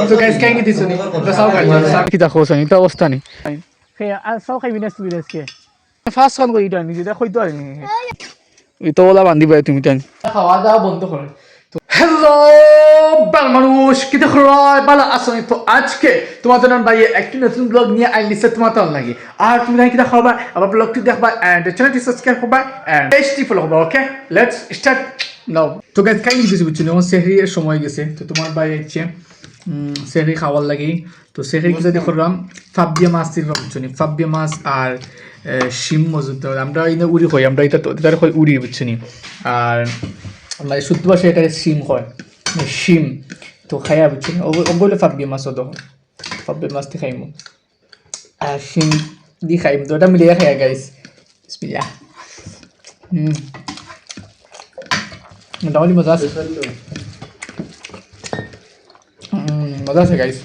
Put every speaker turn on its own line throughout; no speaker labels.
তো গাইস কাই নিতে শুনি তো সাও খাই সাও কি দেখো শুনি তো অবস্থা নি হে আর সাও খাইবি না তুই আজকে ফার্স্ট কাম করি এটা নিজে দেখো তো আনি এই তো ওলা বান্ধি ভাই তুমি টান খাওয়া দাওয়া বন্ধ করে তো হ্যালো বাল মানুষ কি দেখো বালা আসনি তো আজকে তোমাদের ভাই একটি নতুন ব্লগ নিয়ে আইলিছে তোমাদের লাগি আর তুমি কি দেখাবা আমার ব্লগটি দেখবা এন্ড চ্যানেলটি সাবস্ক্রাইব করবা এন্ড পেজটি ফলো করবা ওকে লেটস স্টার্ট নাও তো গাইস কাই কিছু বুঝছো না সেহরির সময় গেছে তো তোমার ভাই আইছে সেহরি খাওয়ার লাগি তো সেহরি কি যদি করলাম ফাবিয়া মাছ দিবা বুঝছো নি ফাবিয়া মাছ আর শিম মজুদ আমরা ইনে উড়ি কই আমরা এটা তার কই উড়ি বুঝছো নি আর আমরা শুদ্ধ ভাষায় এটা শিম হয় শিম তো খাইয়া বুঝছো নি ওগুলো ফাবিয়া মাছ ওদ ফাবিয়া মাছ দি খাইমু আর শিম দি খাইম তো এটা মিলিয়ে খাইয়া গাইস বিসমিল্লাহ মোটামুটি মজা আছে মজা আছে গাইস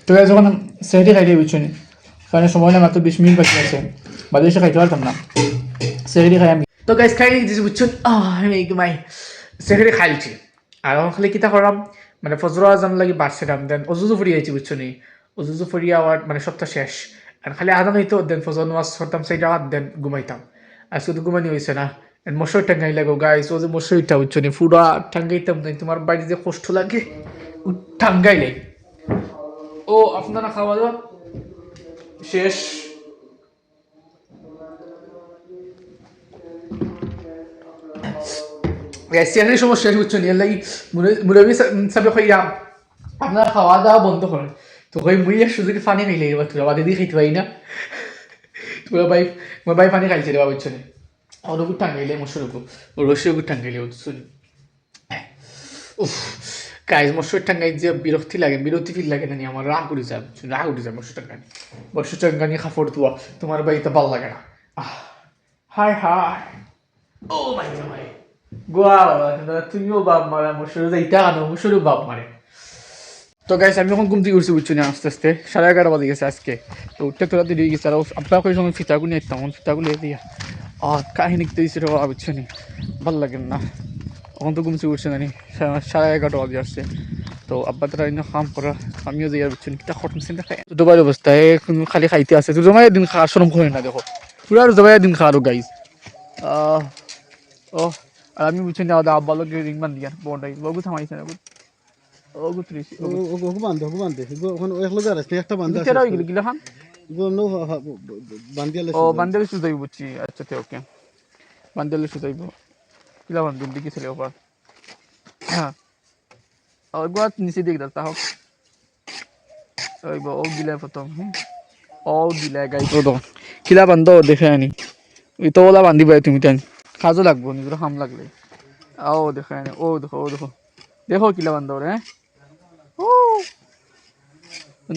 তো যখন সেহরি খাইতে বুঝছো নি কারণ সময় না মাত্র 20 মিনিট বাকি আছে বাদে এসে খাইতে পারতাম না সেহরি খাই আমি তো গাইস খাই দিয়েছি বুঝছেন আমি ঘুমাই সেহরি খাইছি আর এখন খালি কিতা করলাম মানে ফজর আজান লাগি বাড়ছিলাম দেন অজুজু ফুরিয়ে আইছি বুঝছো নি অজুজু ফুরিয়ে আওয়ার মানে সপ্তাহ শেষ আর খালি আজান হইতো দেন ফজর নামাজ পড়তাম সেই জায়গা দেন ঘুমাইতাম আর শুধু ঘুমানি হয়েছে না মশারি টাঙ্গাই লাগো গাইস ও যে মশারিটা বুঝছো নি পুরা টাঙ্গাইতাম না তোমার বাইরে যে কষ্ট লাগে টাঙ্গাইলে ও আপনারা খাওয়া দাওয়া শেষ গ্যাসের সমস্যা শেষ বুঝছো নি এর লাগি মুরব্বী সাহেব কইরা আপনারা খাওয়া দাওয়া বন্ধ করেন তো কই মুই সুযোগ পানি খাইলে এবার তোরা বাদে দিয়ে খাইতে পারি না তোরা ভাই পানি খাইছে রে বুঝছো নি ওর উপর টাঙ্গাইলে মশুর উপর ও রসির উপর টাঙ্গাইলে বুঝছো নি উফ গাইজ মশুর টাঙ্গাই যে বিরক্তি লাগে বিরক্তি ফিল লাগে না নি আমার রাগ উঠে যায় রাগ উঠে যায় মশুর টাঙ্গানি খাফড় তুয়া তোমার বাড়িতে ভাল লাগে না হাই হাই ও ভাই ভাই গোয়া তুমিও বাপ মারা মশুর যাইতা আনো মশুরও বাপ মারে তো গাইস আমি এখন ঘুম থেকে উঠছি বুঝছো না আস্তে আস্তে 11:30 বাজে গেছে আজকে তো উঠতে তোরা দিয়ে গেছে আর আপনার কই সময় ফিতাগুলো নিতাম ফিতাগুলো দিয়া আর কাহিনী তো দিয়েছিল বুঝছো নি ভাল লাগে না এখন তো ঘুমছে উঠছে না 11:30 বাজে আসছে তো আব্বা তারা কাম করা আমিও যাই আর বুঝছো কিতা খটম চিন্তা খাই দুবার অবস্থায় খালি খাইতে আছে তো জমাই দিন খাওয়ার শরম করে না দেখো পুরো আর জমাই দিন খাওয়ারও গাইস ও আর আমি বুঝছি না আব্বা লোক রিং বান দিয়া বড়াই লগু থামাইছে না ও গুত্রিছি ও বান্ধে ওখানে এক লোক আছে একটা বান্ধে আছে কেরা হইল গিলা খান গো নো বান্দিয়ালে ও বান্দিয়ালে সুদাই বুঝছি আচ্ছা তে ওকে বান্দিয়ালে সুদাইবো কিলা বান্ধ দিকে ছেলে ওপর হ্যাঁ আর গোয়াত নিচে দিক দাও তাও ওইবো ও গিলা প্রথম ও গিলা গাইছো তো কিলা বান্ধ দেখে আনি ওই তো ওলা বান্দি ভাই তুমি টান কাজও লাগবো নিজের হাম লাগলে ও দেখে আনি ও দেখো কিলা বান্ধ রে ও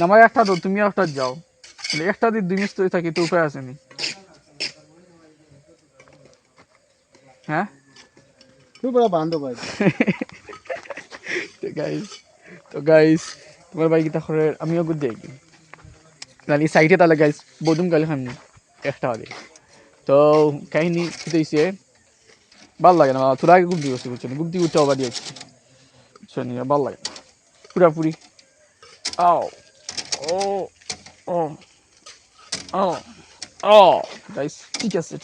নামায় একটা দাও তুমি একটা যাও একটা দিয়ে 2 মিনিট থাকি তো উপায় আসেনি হ্যাঁ তুই বড় বান্ধব ভাই তো গাইস তোমার ভাই কিতা করে আমিও গুড দেখি নালি সাইডে তাহলে গাইস বদুম গালি খাম একটা বাদে তো কাহিনী কি হইছে ভাল লাগে না তোরা আগে গুড দিবস বুঝছো গুড দিয়ে উঠে আবার দিয়েছি শুনি ভাল লাগে পুরাপুরি আও ও ও ও ও গাইস ঠিক আছে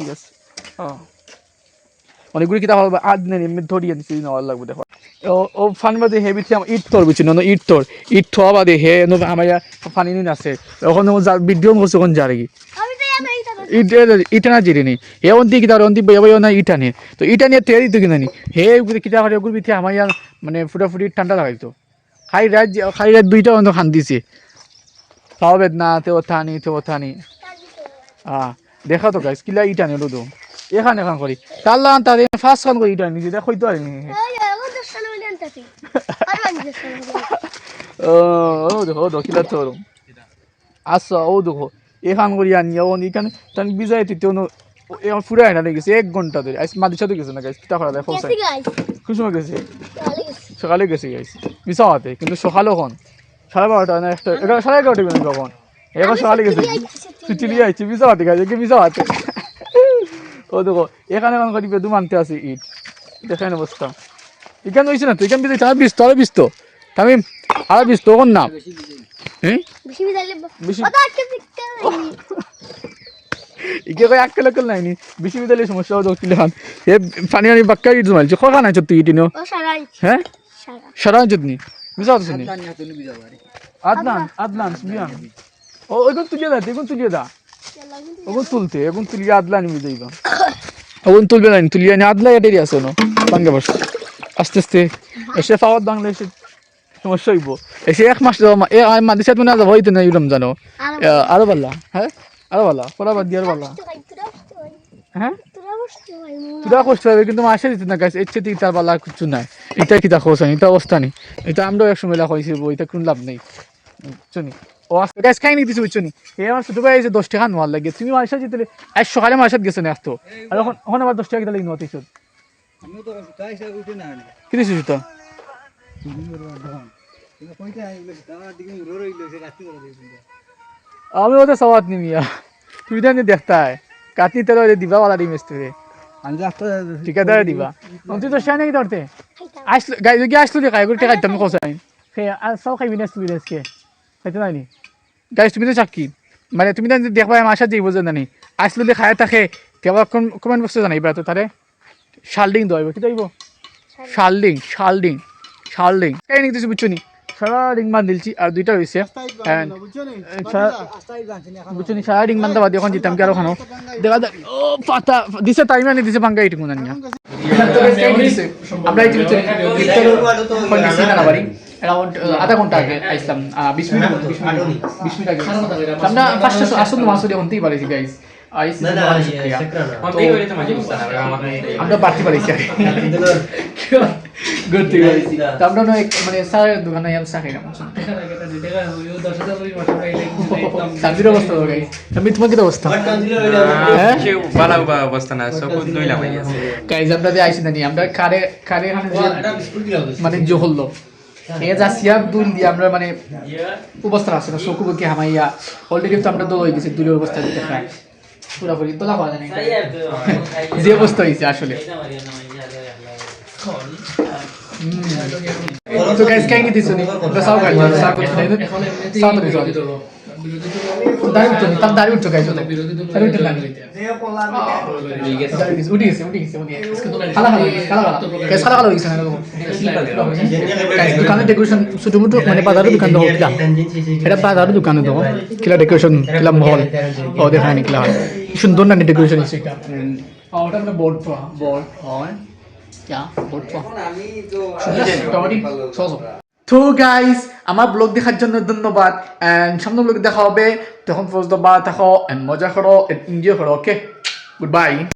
অনেকগুলি কিতা হবে আজ নেই এমনি ধরিয়ে দিচ্ছি নেওয়ার লাগবে দেখো ও ফানি বাদে হেবি ইট তোর বুঝছি না ইট থোয়া বাদে হে আমার ফানি নিন আছে এখন ভিডিও করছে ওখানে যা রেগি ইটানা জিরিনি হে অন্তি কিতা অন্তি বইয়া না ইটানে তো ইটানে তেয়ারি তো কিনা নি হে কিতা করে ওগুলো বিথে আমার মানে ফুটাফুটি ঠান্ডা লাগাইতো খাই রাত 2টা অন্ত খান দিছে খাওয়া বেদনা তেও থানি দেখা তো গাইস কিলা ইটানে তো এখানে এখন করি তাল্লা তাদের ফার্স্ট খান করি ইটানে যেটা কইতো আর নি ও দেখো কিলা তোর আচ্ছা ও দেখো এখান করি আনি এখানে তাহলে বিজায় তুই এখন ফুরাই না লেগেছে 1 ঘন্টা ধরে আজ মাদির সাথে গেছে না গাইস কিতা করা দেখো খুব সময় গেছে সকালে গেছে গাইস মিশাওয়াতে কিন্তু সকালে এখন 12:30 না একটা 11:30 বেজে যখন এখন সকালে গেছে তুই চিলি আইছি মিশাওয়াতে গাইস কি মিশাওয়াতে ও দেখো এখানে এখন করি বেদু মানতে আছে ইট দেখেন অবস্থা এখানে হইছে না তো এখান থেকে 20 তামিম আর বিশ তখন না হ্যাঁ
বেশি বিদালে
বেশি
ওটা আজকে পিকতে
ইকে কই আক্কেল আক্কেল নাইনি বিশ্ববিদ্যালয়ে সমস্যা হতো কিলান হে পানি আনি বাক্কা ইট জমাইছে খোকা নাই তুই ইটিনো
ও সারাই
হ্যাঁ
সারা
সারা জুতনি মিছা হচ্ছে নি আদনান সুবিয়ান ও এগুন তুলিয়ে দা এগুন তুলিয়ে দা ওগুন তুলতে এগুন তুলিয়ে আদলা নিবি যাইবা ওগুন তুলবে না তুলিয়ে নি আদলা এটাই আছে না বাংলা ভাষা আস্তে আস্তে এসে ফাওয়াত বাংলাদেশে সমস্যা হইব এসে এক মাস এ মাদিসাত মনে যাবো হইতে না রমজানো আরো ভালো হ্যাঁ আরো ভালো পড়া বাদ দিয়ে আরো ভালো হ্যাঁ তুরা কষ্ট হবে কিন্তু মাসে দিতে না গাছ এর চেয়ে তার পালা কিছু নাই এটা কি দেখো এটা অবস্থা নেই এটা আমরাও একশো মেলা হয়েছি এটা কোনো লাভ নেই বুঝছি ও আজকে গাছ খাই নি কিছু বুঝছো নি এই আমার ছোট ভাই এসে 10 টাকা নোয়ার লাগে তুমি মাসে জিতে আজ সকালে মাসে গেছে না তো আর এখন আবার 10 টাকা দিতে লাগে নোয়াতিস কি দিছিস তো আমি ওটা সবাত নি মিয়া তুই জানি দেখতা কাটনি তেল দিবা वाला ডিমেস তুই ঠিকাদার দিবা তুই তো শানে কি ধরতে আসলো গাই যদি আসলো রে কাইগুলো টাকা দিতাম কোসাই হে সব খাইবি না তুই রেসকে খাইতে নাইনি গাইস তুমি তো চাকি মানে তুমি জানি দেখবা মাসা যাইব জানি আসলো রে খায় থাকে কেবা কমেন্ট বক্সে জানাইবা তো তারে শালডিং দইব কি দইব শালডিং এই নি কিছু বুঝছো নি সারা রিং মান দিলছি আর দুইটা হইছে বুঝছো নি সারা রিং মান দাও এখন জিতাম কি আর খানো দেখা ও পাতা দিছে টাইম আনি দিছে ভাঙ্গা ইটু না আমরা এই বুঝছো কোন দিছে না বাড়ি अराउंड आधा घंटा आगे आइसलाम 20 मिनट आगे আমরা ফার্স্ট আসুন মাসুরি হন্তেই পারিছি গাইস আইস না হন্তেই করে তো মাঝে বুঝতা না আমরা পার্টি পারিছি গুড থিং তো আমরা নো এক মানে সার দোকানে আমি সাথে গেলাম দেখা হইও 10000 পরি মাসে পাইলে তাদের অবস্থা হবে গাইস আমি তোমাকে কি অবস্থা হ্যাঁ সে ভালো অবস্থা না সব দইলা ভাই আছে গাইস আমরা যে আইছি জানি আমরা কারে এখানে মানে যে হলো এ যা সিয়াব দুল দিয়ে আমরা মানে অবস্থা আছে না চকু বকি হামাইয়া অলরেডি তো আমরা দল হয়ে গেছি দূরের অবস্থা দিতে খাই পুরোপুরি তোলা পাওয়া যায় না যে অবস্থা হয়েছে আসলে তো গাইস কাই কি দিছো নি তো সাউ গাইস সাউ করতে সাউ তো দিছো দাঁড়িয়ে উঠছো গাইস দাঁড়িয়ে উঠতে লাগে উঠে গেছে খালা হয়ে গেছে না গাইস দোকানে ডেকোরেশন ছোট মোটো মানে বাজারের দোকান দাও কিলা এটা বাজারের দোকানে দাও কিলা ডেকোরেশন কিলা মহল ও দেখা নি কিলা সুন্দর না ডেকোরেশন আছে ওটা আমরা বোর্ড হয় क्या बोर्ड তো গাইস আমার ব্লগ দেখার জন্য ধন্যবাদ এন্ড সামনে ব্লগ দেখা হবে তখন পর্যন্ত বা থাকো এন্ড মজা করো এন্ড এনজয় করো ওকে গুড বাই